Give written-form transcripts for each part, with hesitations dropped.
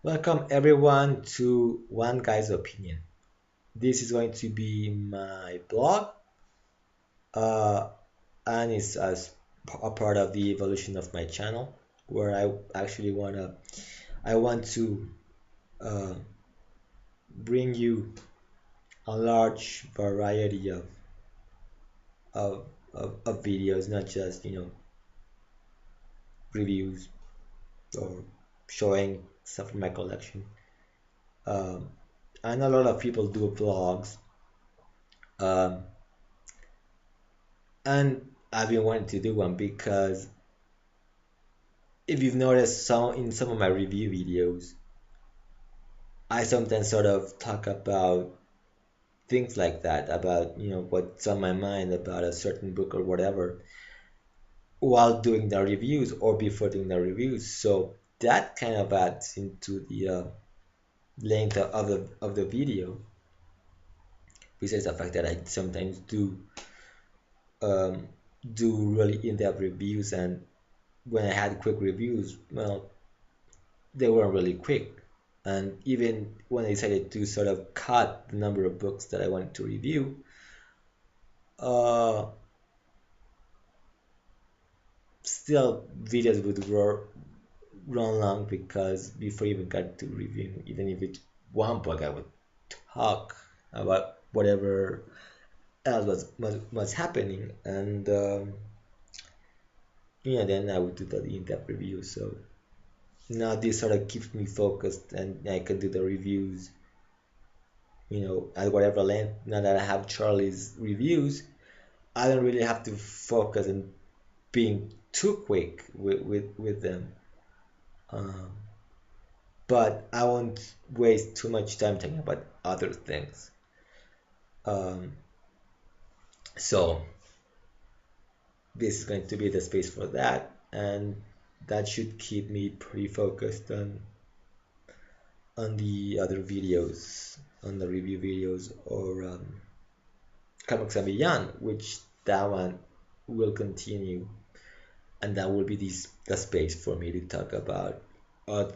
Welcome everyone to One Guy's Opinion. This is going to be my blog, uh, and it's as a part of the evolution of my channel, where I want to uh, bring you a large variety of, of videos, not just reviews or showing stuff from my collection. Um, I know a lot of people do vlogs, um, and I've been wanting to do one because if you've noticed some of my review videos, I sometimes sort of talk about things like that, about what's on my mind about a certain book or whatever, while doing the reviews or before doing the reviews. So that kind of adds into the length of the video, besides the fact that I sometimes um, do really in-depth reviews, and when I had quick reviews, well, they weren't really quick. And even when I decided to sort of cut the number of books that I wanted to review, uh, still videos would run long because before I even got to reviewing, even if it's one book, I would talk about whatever else was happening, and then I would do the in-depth review. So now this sort of keeps me focused, and I can do the reviews, at whatever length. Now that I have Charlie's reviews, I don't really have to focus on being too quick with them. Um, but I won't waste too much time talking about other things. Um, so this is going to be the space for that, and that should keep me pretty focused on the other videos, on the review videos or Comics and Beyond, which that one will continue, and that will be the space for me to talk about uh,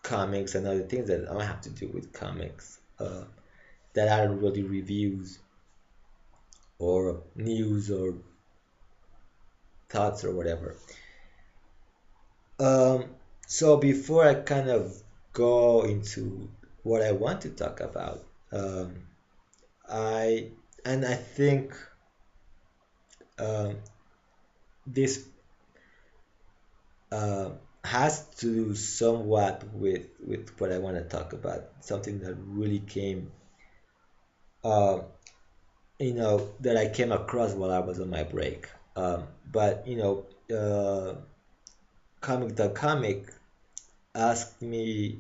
comics and other things that don't have to do with comics, that aren't really reviews or news or thoughts or whatever. Um, so before I kind of go into what I want to talk about, um, I I think um, this uh, has to do somewhat with what I want to talk about. Something that really came, uh, that I came across while I was on my break. But comic the comic asked me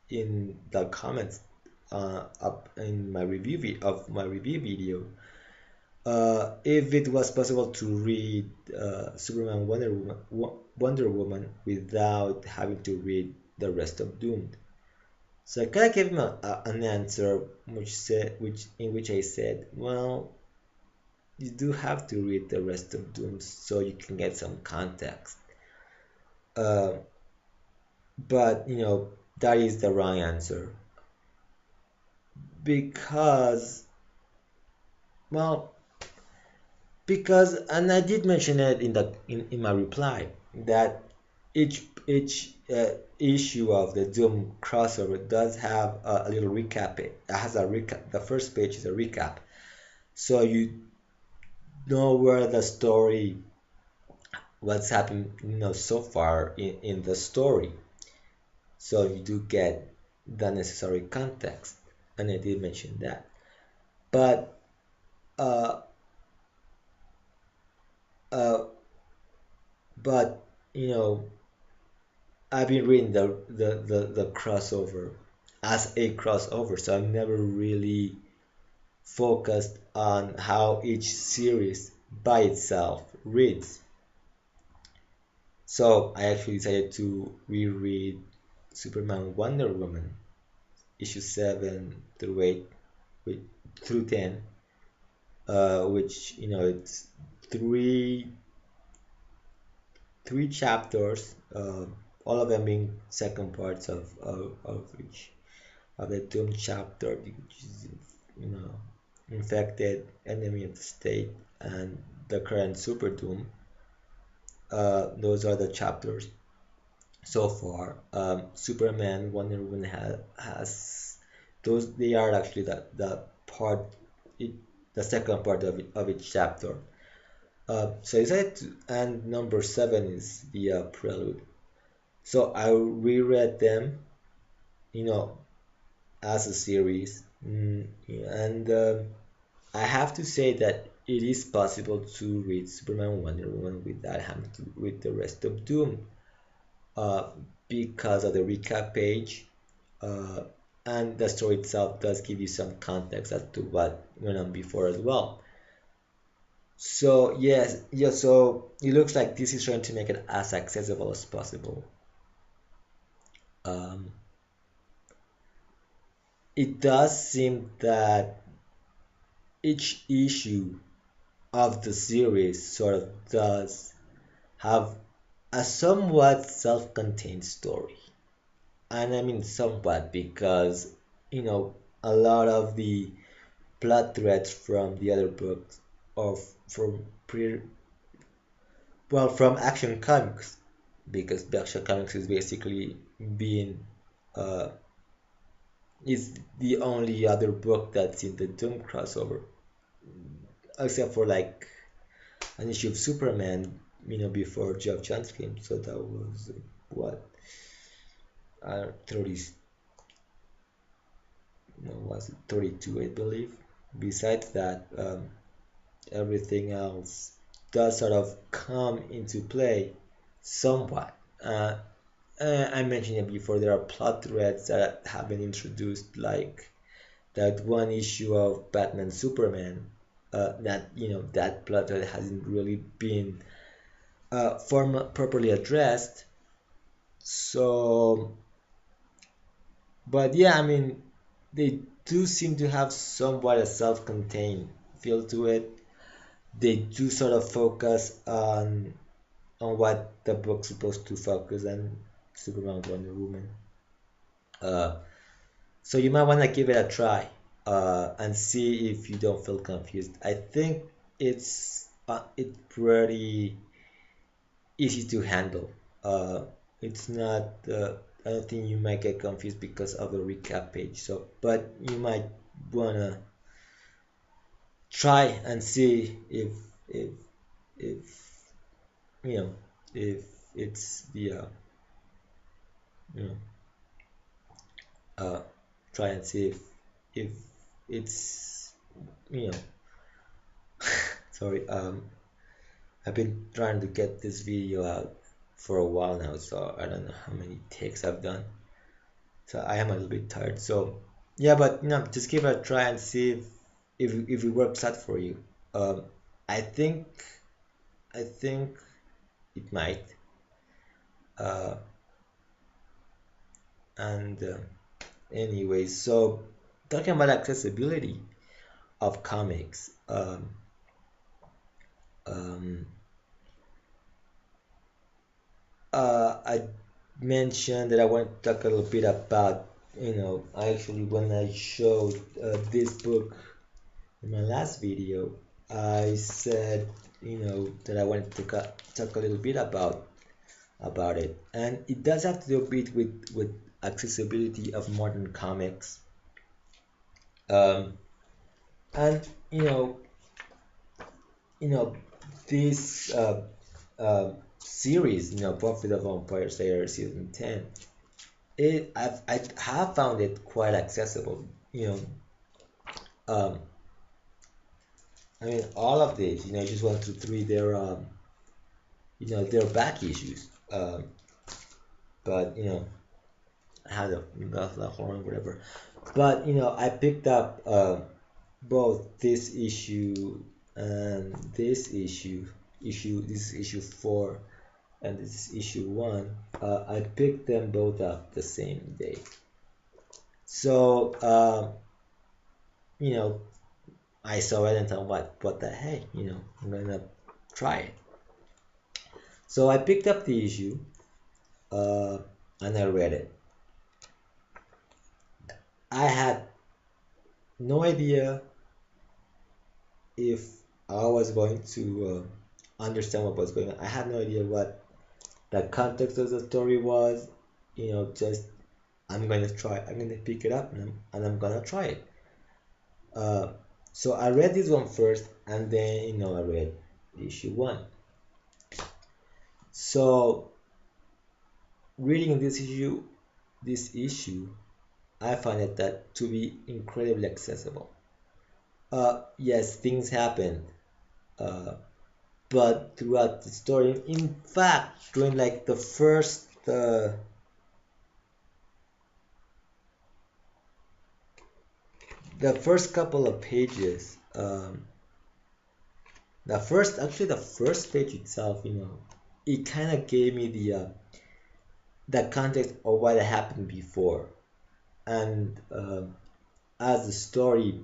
in the comments up in my of my review video, if it was possible to read Superman Wonder Woman without having to read the rest of Doomed. So I kind of gave him an answer which in which I said, well, you do have to read the rest of Doomed so you can get some context. Uh, but that is the wrong answer because, well, and I did mention it in my reply, that each issue of the Doom crossover does have a little recap. It has a recap. The first page is a recap, so you know where the story, what's happened, so far in the story. So you do get the necessary context, and I did mention that. But uh, uh, but you know, I've been reading the crossover as a crossover, so I've never really focused on how each series by itself reads. So I actually decided to reread Superman Wonder Woman issue 7 through 8 through 10, which it's three chapters, all of them being second parts of each of the Doom chapter, which is, you know, infected, enemy of the state, and the current Super Doom. Those are the chapters so far. Superman, Wonder Woman has those. They are actually the part, it, the second part of each chapter. So is it, and number seven is the prelude. So I reread them, you know, as a series, and I have to say that it is possible to read Superman Wonder Woman without having to read the rest of Doom, uh, because of the recap page, uh, and the story itself does give you some context as to what went on before as well. So yes, yeah. So it looks like this is trying to make it as accessible as possible. Um, it does seem that each issue of the series sort of does have a somewhat self-contained story. And I mean somewhat because, you know, a lot of the plot threads from the other books or from pre well from Action Comics, because the Action Comics is basically being uh is the only other book that's in the Doom crossover, except for like an issue of Superman, you know, before Geoff Johns came. So that was what, 30, no, was it 32, I believe. Besides that, everything else does sort of come into play somewhat. I mentioned it before. There are plot threads that have been introduced, like that one issue of Batman Superman. That, you know, that plot thread hasn't really been properly addressed. So, but yeah, I mean, they do seem to have somewhat a self-contained feel to it. They do sort of focus on what the book's supposed to focus on, Superman, Wonder Woman. Uh, so you might want to give it a try, and see if you don't feel confused. I think it's pretty easy to handle. It's not. I don't think you might get confused because of the recap page. So, but you might wanna try and see if you know if it's the you know uh try and see if it's, you know, sorry, I've been trying to get this video out for a while now, so I don't know how many takes I've done. So I am a little bit tired. So yeah, but you know, just give it a try and see if it works out for you. Um, I think I think it might. Uh, and anyways, so talking about accessibility of comics, um, I mentioned that I want to talk a little bit about, you know, actually when I showed this book in my last video, I said, you know, that I wanted to talk a little bit about it, and it does have to do a bit with accessibility of modern comics, um, and you know, this series, you know, Buffy the Vampire Slayer season 10, I have found it quite accessible. You know, um, I mean, all of these, you know, just 1, 2, 3, they're you know, they're back issues. But you know, I had the horn, whatever. But you know, I picked up both this issue and this issue, this is issue 4 and this is issue 1. I picked them both up the same day. So you know, I saw it and thought, what the heck, you know, I'm gonna try it. So I picked up the issue, uh, and I read it. I had no idea if I was going to understand what was going on. I had no idea what the context of the story was. Just I'm going to try. I'm going to pick it up and I'm going to try it. Uh, so I read this one first, and then I read issue one. So reading this issue, I find it that to be incredibly accessible. Yes, things happen, uh, but throughout the story, in fact, during like the first couple of pages, the first page itself, it kind of gave me the context of what had happened before, and as the story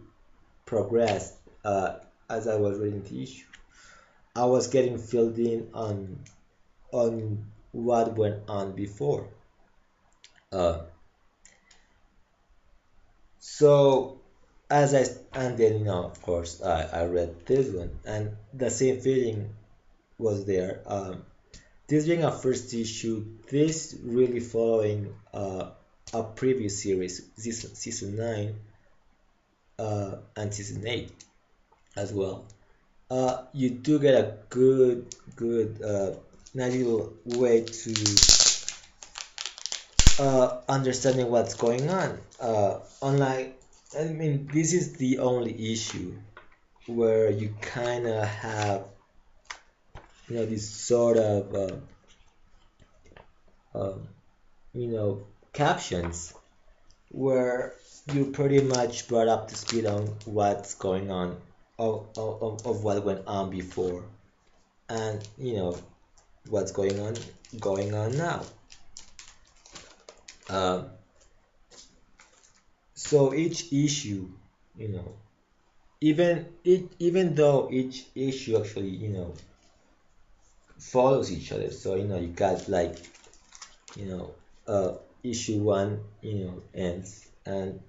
progressed, as I was reading the issue, I was getting filled in on what went on before. Uh, so and then of course I read this one, and the same feeling was there. This being a first issue, this really following a previous series, season 9 and season 8 as well. You do get a good, nice little way to understanding what's going on. Unlike, I mean, this is the only issue where you kind of have, this sort of, um, captions where you pretty much brought up to speed on what's going on, of what went on before, and what's going on now. Um, so each issue, you know, even though each issue actually, follows each other. So you got like, you know, issue one, ends, and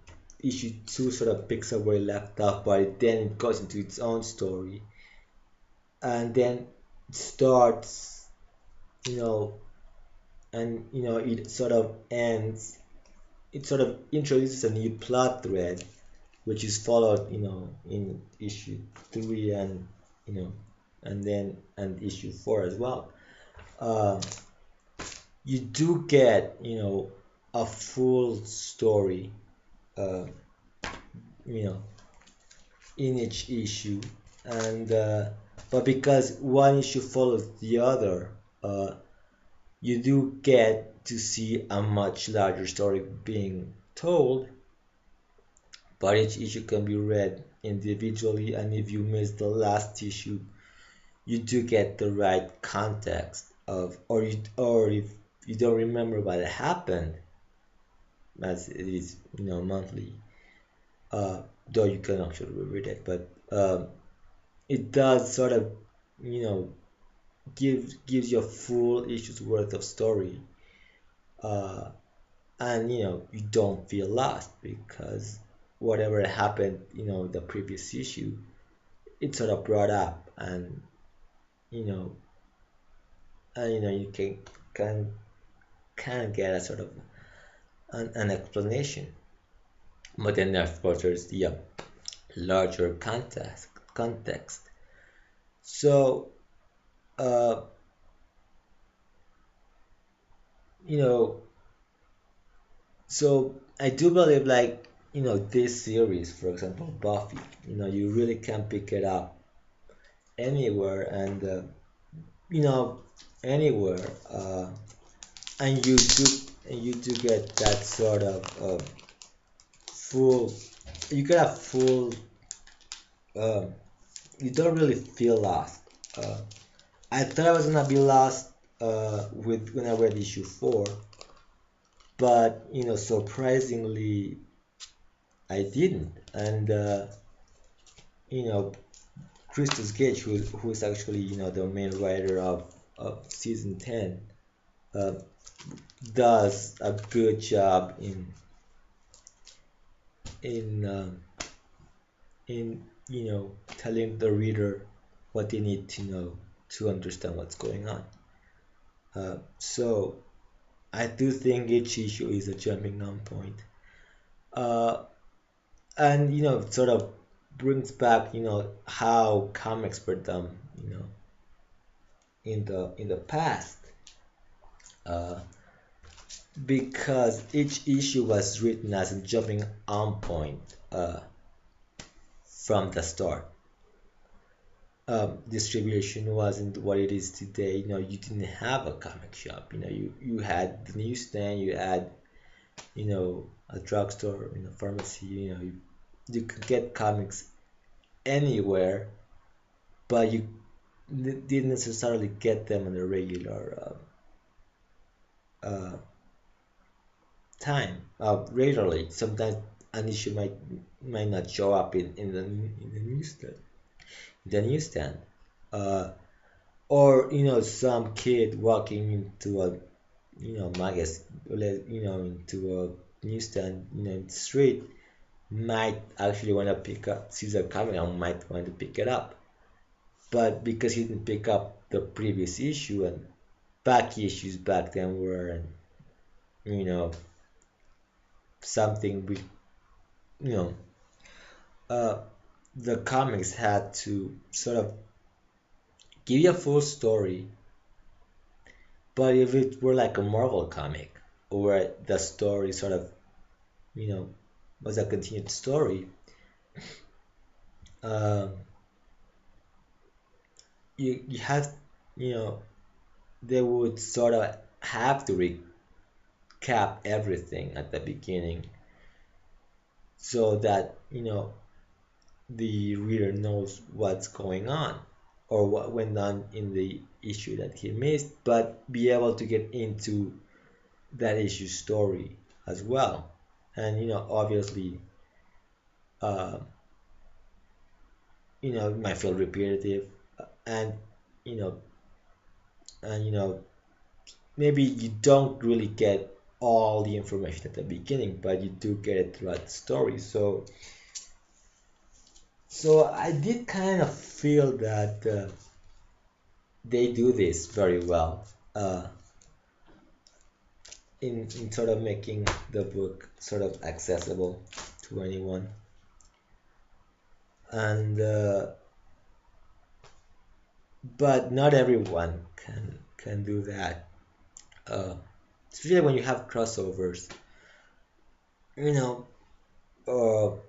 issue two sort of picks up where it left off, but then it goes into its own story, and then it starts, you know, and it sort of ends. It sort of introduces a new plot thread, which is followed, in issue three, and you know, and issue four as well. Um, you do get, a full story, uh, you know, in each issue, and but because one issue follows the other, you do get to see a much larger story being told, but each issue can be read individually, and if you miss the last issue, you do get the right context of, or if you don't remember what happened, as it is, monthly, though you can actually read it, but it does sort of, you know, gives you a full issue's worth of story, uh, and you don't feel lost because whatever happened, the previous issue, it's sort of brought up, and you know you can kind of get a sort of an explanation. But then of course there's the larger context. So uh you know so I do believe, like, this series, for example, Buffy, you really can pick it up anywhere, and you know anywhere, and you do get that sort of full, you get a full, um, you don't really feel lost. uh, I thought I was gonna be lost with when I read issue 4, but surprisingly I didn't. And you know Christos Gage, who is actually the main writer of season 10, uh, does a good job in in telling the reader what they need to know to understand what's going on. So I do think each issue is a jumping on point. Uh, and sort of brings back how comics were done in the past, uh, because each issue was written as a jumping on point from the start. Distribution wasn't what it is today. You didn't have a comic shop. You had the newsstand, you had a drugstore, pharmacy. You could get comics anywhere, but you didn't necessarily get them on a regular time. Rarely, sometimes an issue might not show up in the newsstand. Uh, or some kid walking into a magazine, into a newsstand, in the street, might actually want to pick up, sees a comic and might want to pick it up, but because he didn't pick up the previous issue, and back issues back then were, you know something we you know uh the comics had to sort of give you a full story. But if it were like a Marvel comic, where the story sort of you know was a continued story, um you have you know they would sort of have to recap everything at the beginning, so that the reader knows what's going on or what went on in the issue that he missed, but be able to get into that issue story as well. And obviously, uh, it might feel repetitive, and you know, and maybe you don't really get all the information at the beginning, but you do get it throughout the story. So I did kind of feel that they do this very well, uh, in sort of making the book sort of accessible to anyone. And but not everyone can do that. Uh, Especially when you have crossovers, you know, or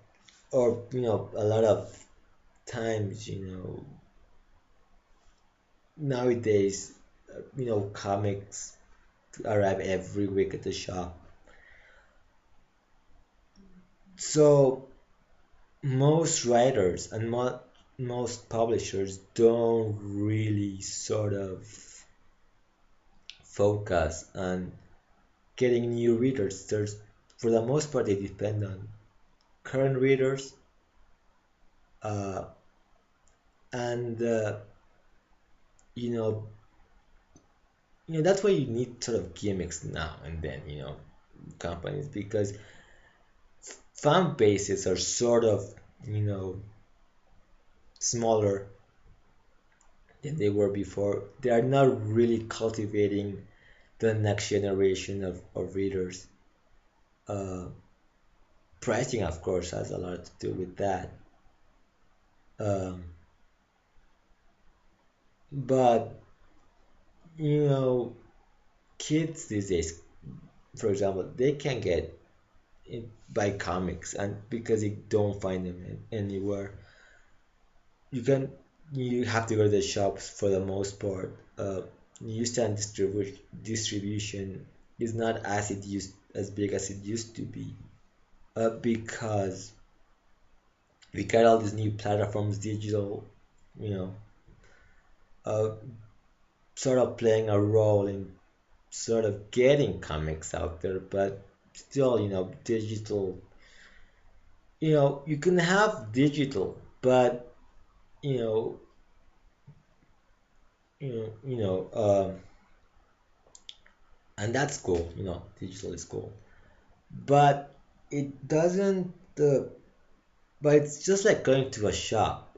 a lot of times, nowadays, comics arrive every week at the shop. So most writers and most publishers don't really sort of focus on getting new readers. For the most part, they depend on current readers, uh, and you know, that's why you need sort of gimmicks now and then, companies, because fan bases are sort of, you know, smaller than they were before. They are not really cultivating the next generation of readers. Uh, Pricing, of course, has a lot to do with that. Um, but you know, kids these days, for example, they can get buy comics, and because you don't find them anywhere, you can you have to go to the shops for the most part. Newsstand distribution is not as big as it used to be, because we got all these new platforms, digital, you know, uh, sort of playing a role in sort of getting comics out there, but still, digital. You can have digital, but you know, you know, you know, and that's cool. Digital is cool, but it doesn't. But it's just like going to a shop.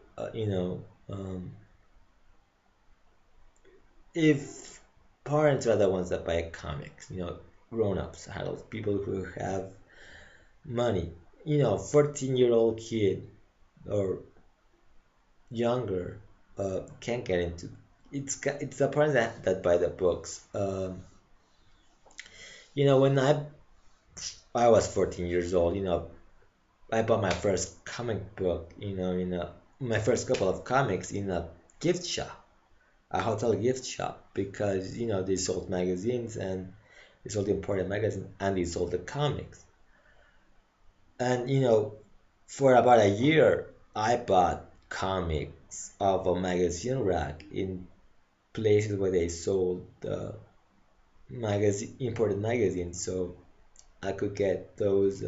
If parents are the ones that buy comics, grown-ups, adults, people who have money, 14-year-old kid or younger can't get into. It's the parents that buy the books. When I was 14 years old, I bought my first comic book, my first couple of comics in a gift shop, a hotel gift shop, because they sold magazines, and they sold the imported magazine, and they sold the comics. And for about a year, I bought comics of a magazine rack in places where they sold imported magazines, so I could get those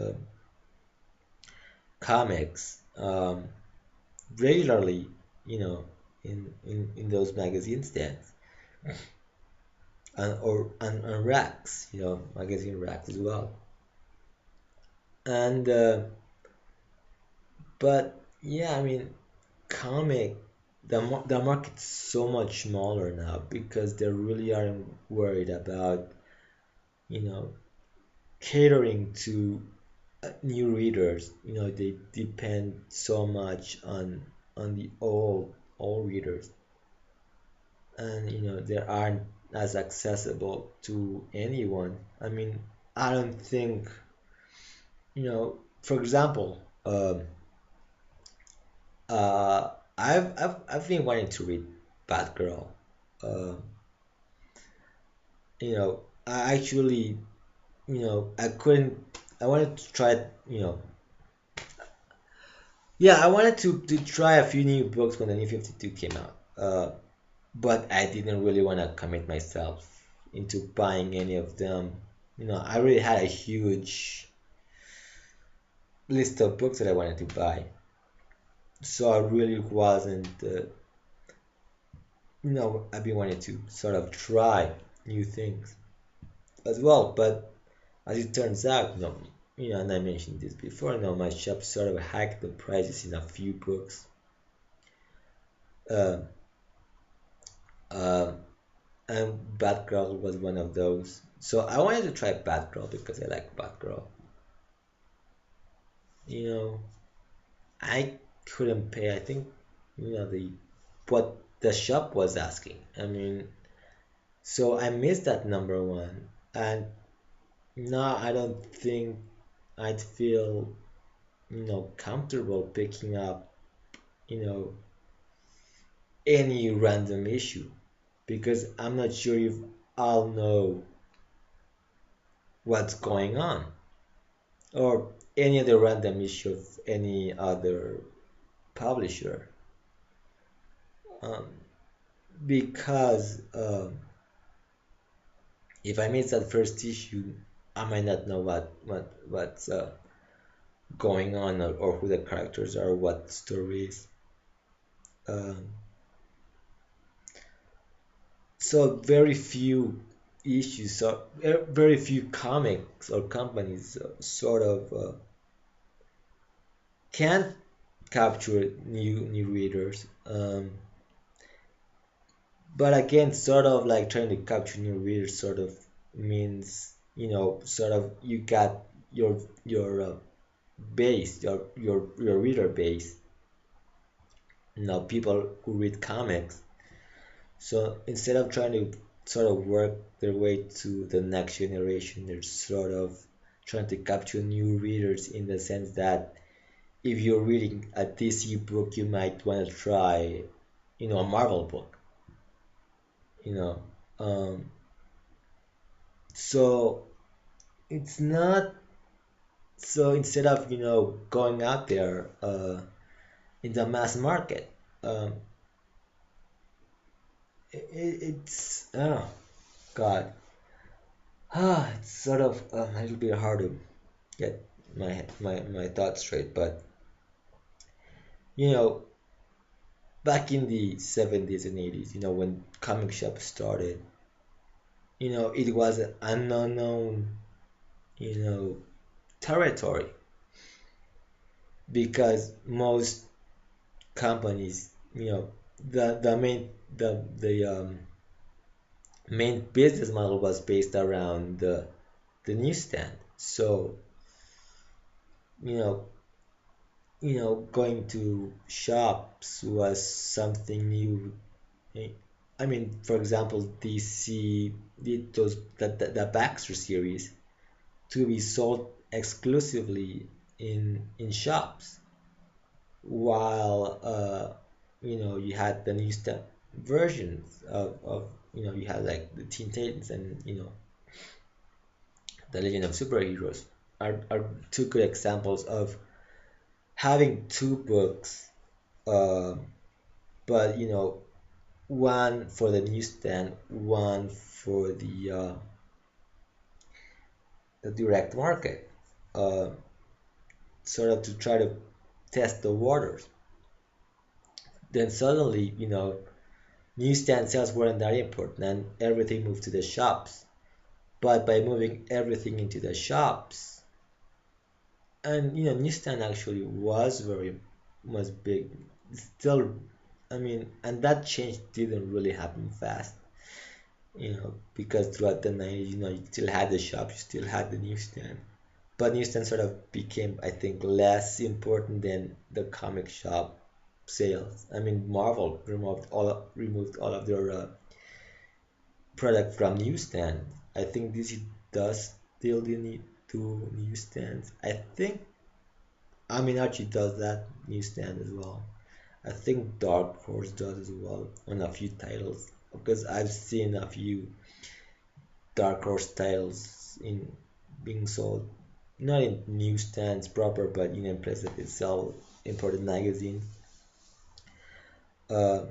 comics regularly, you know, in those magazine stands, and racks, magazine racks as well. And but yeah, I mean, comic the market's so much smaller now because they really aren't worried about you know catering to new readers. They depend so much on the old readers, and they aren't as accessible to anyone. I mean, I don't think, for example, I've been wanting to read Batgirl. uh, I actually, I couldn't. I wanted to try, yeah, I wanted to try a few new books when the New 52 came out. But I didn't really want to commit myself into buying any of them. I already had a huge list of books that I wanted to buy, so I really wasn't. I've been wanting to sort of try new things as well. But as it turns out, and I mentioned this before, my shop sort of hiked the prices in a few books. Uh, uh, and Batgirl was one of those. So I wanted to try Batgirl because I like Batgirl. You know, I couldn't pay. I think the what the shop was asking. I mean, so I missed that number one, and now I don't think I'd feel comfortable picking up you know any random issue because I'm not sure if I'll know what's going on, or any other random issue of any other publisher, um, because if I miss that first issue, I might not know what's going on, or who the characters are, what the story is. Um, so very few issues, so very few comics or companies sort of can capture new readers. But again, sort of like trying to capture new readers sort of means, sort of you got your base, your reader base, people who read comics. So instead of trying to sort of work their way to the next generation, they're sort of trying to capture new readers in the sense that if you're reading a DC book, you might want to try, a Marvel book, you know. Um, so it's not so instead of going out there in the mass market, um, it's oh God, it's sort of a little bit hard to get my thoughts straight. But you know, back in the 70s and 80s, when comic shops started, it was an unknown, you know, territory because most companies, the main business model was based around the newsstand. So, you know, going to shops was something new. I mean, for example, DC did the Baxter series to be sold exclusively in shops, while you had the newsstand versions of you had like the Teen Titans and the Legend of Superheroes are two good examples of having two books, uh, but one for the newsstand, one for the direct market, uh, sort of to try to test the waters. Then suddenly, newsstand sales weren't that important and everything moved to the shops. But by moving everything into the shops, and newsstand actually was big. Still, I mean, and that change didn't really happen fast, because throughout the 90s, you still had the shop, you still had the newsstand. But newsstand sort of became, I think, less important than the comic shop sales. I mean, Marvel removed all of their product from newsstand. I think DC does still need to newsstands. I mean, Archie does that newsstand as well. I think Dark Horse does as well on a few titles because I've seen a few Dark Horse titles in being sold, not in newsstands proper, but in places that sell imported magazines. Uh,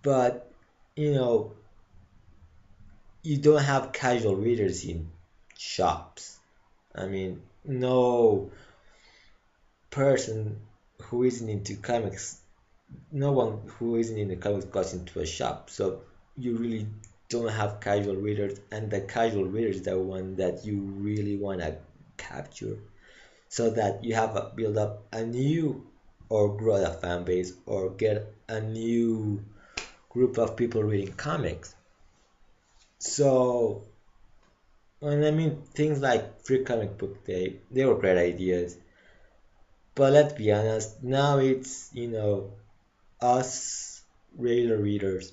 but you know, you don't have casual readers in shops. I mean, no person who isn't into comics, no one who isn't into comics goes into a shop. So you really don't have casual readers, and the casual reader is the one that you really want to capture, so that you have build up a new or grow a fan base or get a new group of people reading comics. So, and I mean things like Free Comic Book Day, they were great ideas. But let's be honest, now it's, us regular readers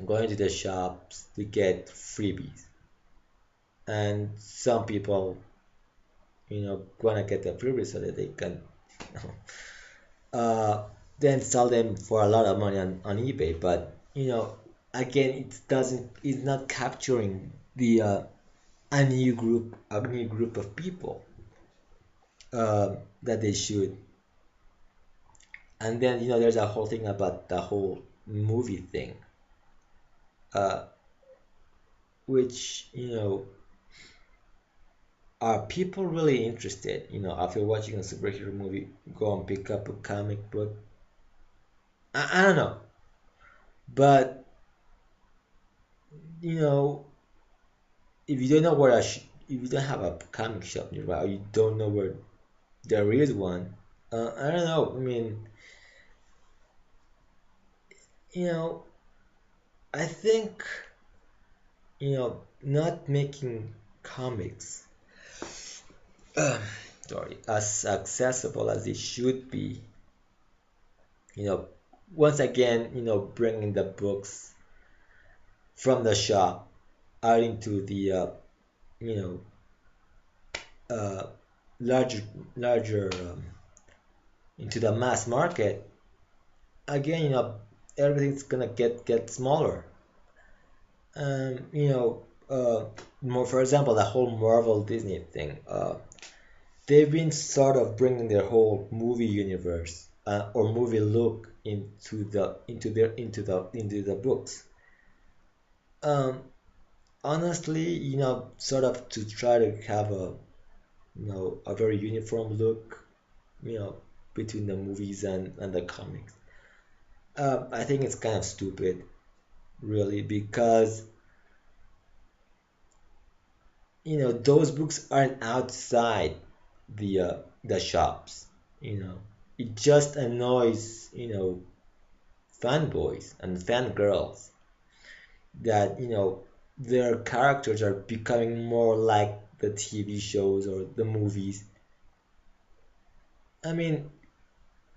going to the shops to get freebies. And some people, wanna get the freebies so that they can uh, then sell them for a lot of money on eBay. But, again, it's not capturing the a new group of people that they should. And then there's a whole thing about the whole movie thing, uh, which are people really interested? After watching a superhero movie, go and pick up a comic book. I don't know, but you know, if you don't know if you don't have a comic shop nearby, or you don't know where there is one, I don't know. I mean, you know, I think not making comics, um, sorry, as accessible as it should be. You know, once again, bringing the books from the shop out into the you know uh, larger larger into the mass market. Again, everything's gonna get smaller. You know, more for example, the whole Marvel Disney thing. They've been sort of bringing their whole movie universe or movie look into the books. Um, Honestly, sort of to try to have a very uniform look, you know, between the movies and the comics. I think it's kind of stupid, really, because those books aren't outside the shops. It just annoys fanboys and fangirls that their characters are becoming more like the TV shows or the movies. I mean,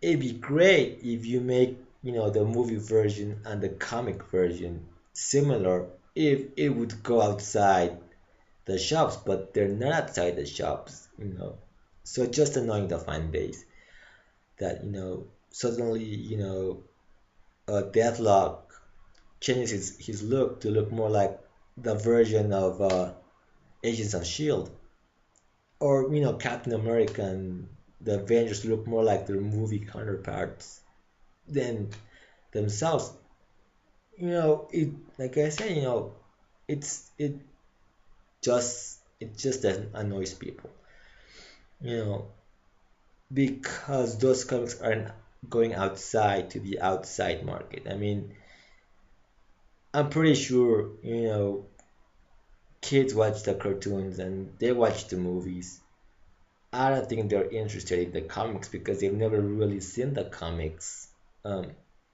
it'd be great if you make the movie version and the comic version similar, if it would go outside the shops, but they're not outside the shops. So just annoying the fan base that suddenly Deathlock changes his look to look more like the version of Agents of Shield, or Captain America and the Avengers look more like their movie counterparts than themselves. It, like I said, it's it just annoys people. You know, because those comics aren't going outside to the outside market. I mean, I'm pretty sure kids watch the cartoons and they watch the movies. I don't think they're interested in the comics because they've never really seen the comics. Um,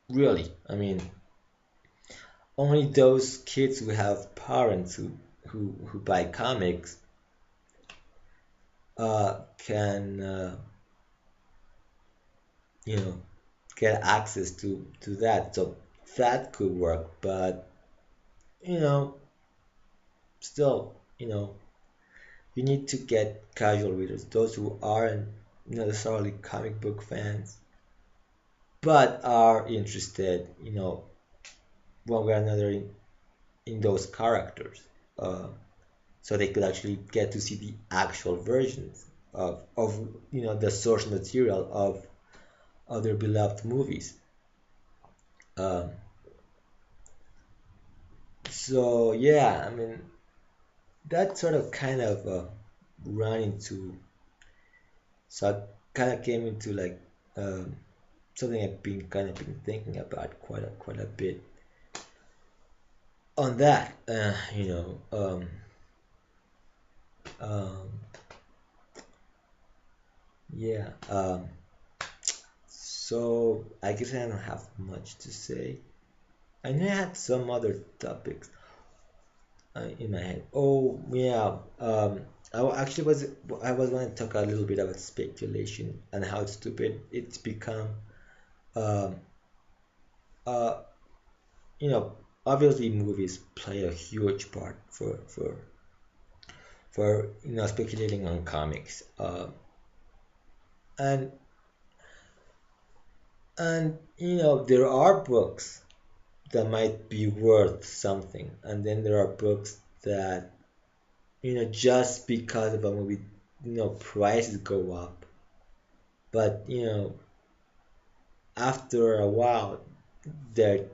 really, I mean, only those kids who have parents who buy comics can you know get access to that. So that could work, but you know, still, you need to get casual readers, those who aren't necessarily comic book fans, but are interested, one way or another in those characters. Uh, so they could actually get to see the actual versions of the source material of their beloved movies. Um, so yeah, I mean that sort of kind of ran into so I kind of came into like um, something I've been kind of been thinking about quite a bit on that. Um, yeah. So I guess I don't have much to say. I know I had some other topics in my head. Oh yeah. Actually I was going to talk a little bit about speculation and how stupid it's become. Um, uh, you know, Obviously movies play a huge part for speculating on comics. And there are books that might be worth something, and then there are books that just because of a movie, prices go up, but after a while they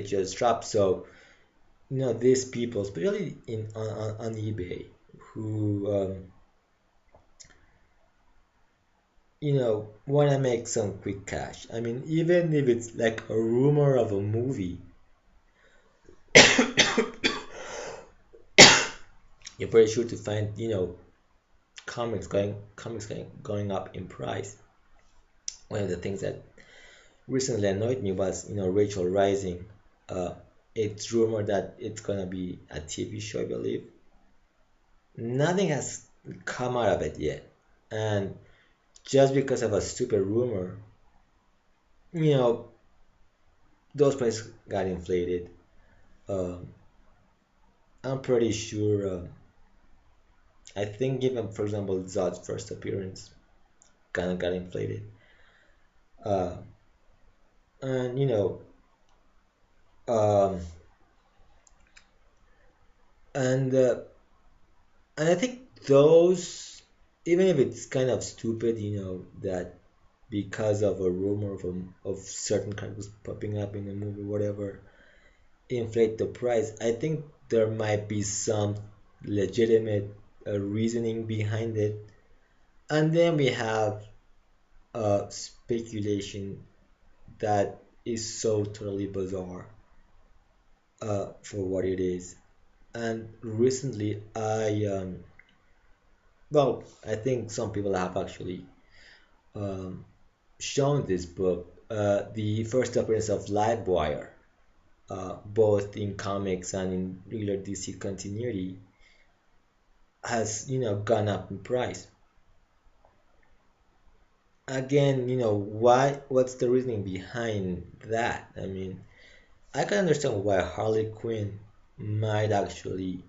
just drop. So these people, especially on eBay, who want to make some quick cash. I mean, even if it's like a rumor of a movie, you're pretty sure to find comics going up in price. One of the things that recently annoyed me was Rachel Rising. Uh, it's rumored that it's gonna be a TV show, I believe. Nothing has come out of it yet, and just because of a stupid rumor, you know, those prices got inflated. Um, I'm pretty sure. I think even, for example, Zod's first appearance kind of got inflated. Uh, and um, and uh, and I think those, even if it's kind of stupid, that because of a rumor of certain characters popping up in a movie, whatever, inflate the price. I think there might be some legitimate reasoning behind it. And then we have speculation that is so totally bizarre for what it is. And recently, I well, I think some people have actually um, shown this book. The first appearance of Livewire, both in comics and in regular DC continuity, has gone up in price. Again, why? What's the reasoning behind that? I mean, I can understand why Harley Quinn might actually,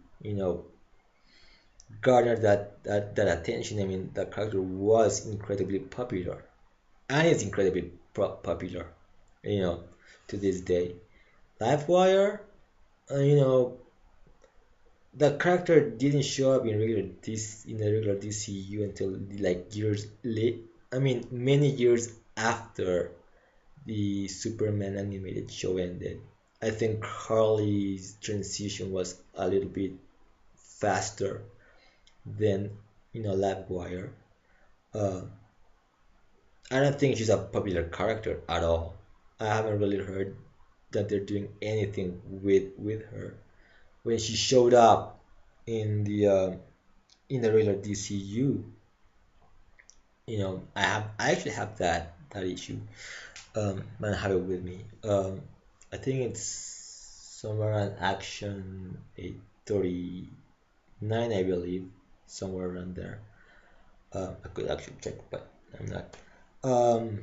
garner that attention. I mean, the character was incredibly popular and is incredibly popular, you know, to this day. Livewire, you know, the character didn't show up in the regular DCU until like years late. I mean, many years after the Superman animated show ended. I think Harley's transition was a little bit faster than Livewire. Uh, I don't think she's a popular character at all. I haven't really heard that they're doing anything with her. When she showed up in the regular DCU, I actually have that issue. I have it with me. I think it's somewhere on Action 839, I believe, somewhere around there. I could actually check, but I'm not. Um,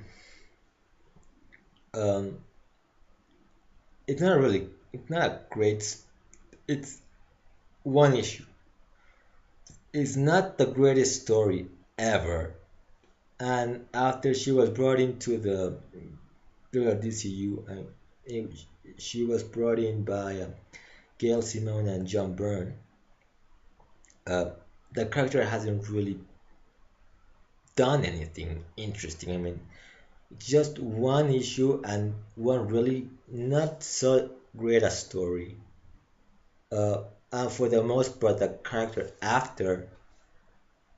um, it's not a great, it's one issue. It's not the greatest story ever. And after she was brought into the DCU, it, she was brought in by Gail Simone and John Byrne. Uh, the character hasn't really done anything interesting. I mean, just one issue and one really not so great a story. Uh, and for the most part, the character after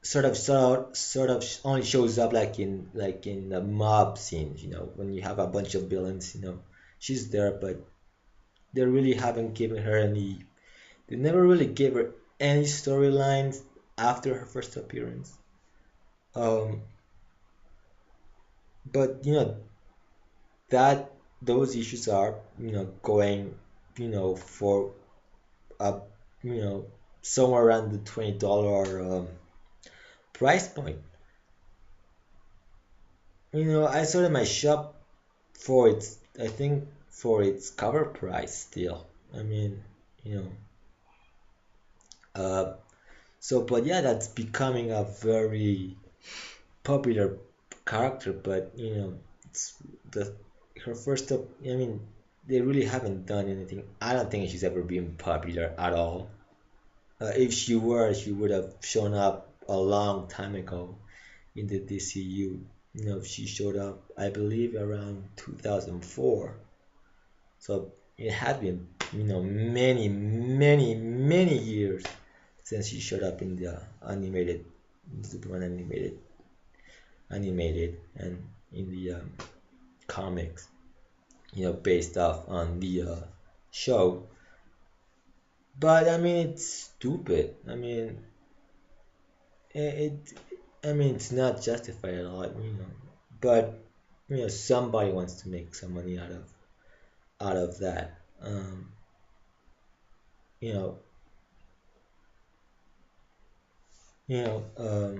sort of only shows up like in the mob scenes. When you have a bunch of villains. She's there, but they really haven't given her any. They never really gave her any storylines after her first appearance. Um, but that those issues are going for a you know somewhere around the $20 price point. I saw in my shop for its I think for its cover price still. I mean, you know, uh, but yeah, that's becoming a very popular character. But it's the her first up. I mean, they really haven't done anything. I don't think she's ever been popular at all. If she were, she would have shown up a long time ago in the DCU. She showed up, I believe, around 2004. So it had been, many, many, many years since she showed up in the animated, Superman animated, and in the comics, based off on the show. But I mean, it's stupid. I mean, it. I mean, it's not justified at all. But somebody wants to make some money out of that. You know, you know,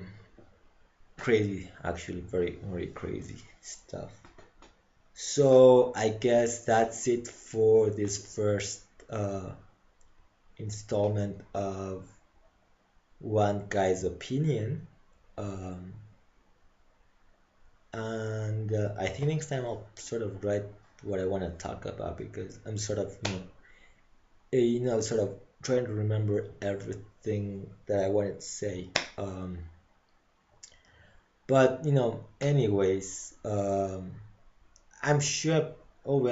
crazy. Actually, very, very crazy stuff. So I guess that's it for this first installment of One Guy's Opinion. Um, and I think next time I'll sort of write what I want to talk about because I'm sort of sort of trying to remember everything that I wanted to say. But anyways, I'm sure. Oh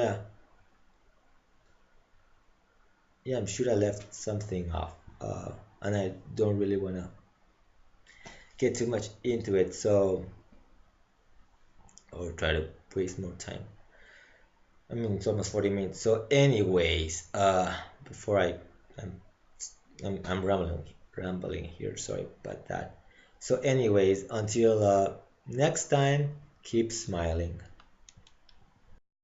yeah, I'm sure I left something off, and I don't really wanna get too much into it, so or try to waste more time. I mean, it's almost 40 minutes. So, anyways, before I'm rambling here. Sorry about that. So anyways, until next time, keep smiling.